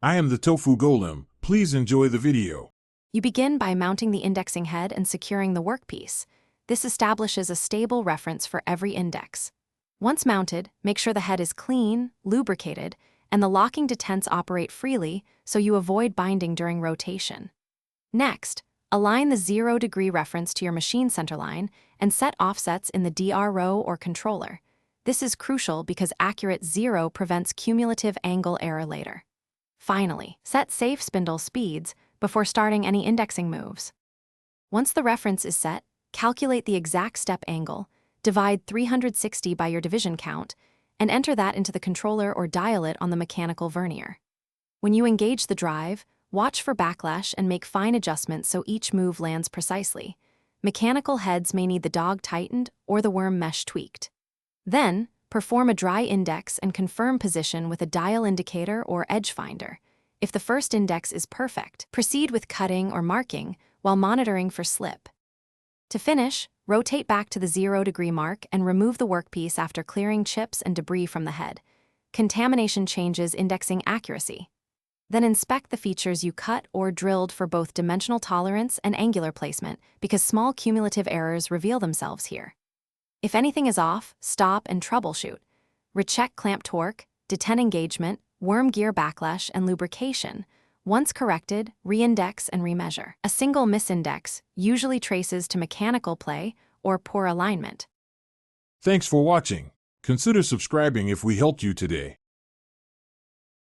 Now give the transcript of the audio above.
I am the Tofu Golem. Please enjoy the video. You begin by mounting the indexing head and securing the workpiece. This establishes a stable reference for every index. Once mounted, make sure the head is clean, lubricated, and the locking detents operate freely so you avoid binding during rotation. Next, align the 0-degree reference to your machine centerline and set offsets in the DR row or controller. This is crucial because accurate 0 prevents cumulative angle error later. Finally, set safe spindle speeds before starting any indexing moves. Once the reference is set, calculate the exact step angle, divide 360 by your division count, and enter that into the controller or dial it on the mechanical vernier. When you engage the drive, watch for backlash and make fine adjustments so each move lands precisely. Mechanical heads may need the dog tightened or the worm mesh tweaked. Then, perform a dry index and confirm position with a dial indicator or edge finder. If the first index is perfect, proceed with cutting or marking while monitoring for slip. To finish, rotate back to the 0-degree mark and remove the workpiece after clearing chips and debris from the head. Contamination changes indexing accuracy. Then inspect the features you cut or drilled for both dimensional tolerance and angular placement, because small cumulative errors reveal themselves here. If anything is off, stop and troubleshoot. Recheck clamp torque, detent engagement, worm gear backlash, and lubrication. Once corrected, reindex and remeasure. A single misindex usually traces to mechanical play or poor alignment. Thanks for watching. Consider subscribing if we helped you today.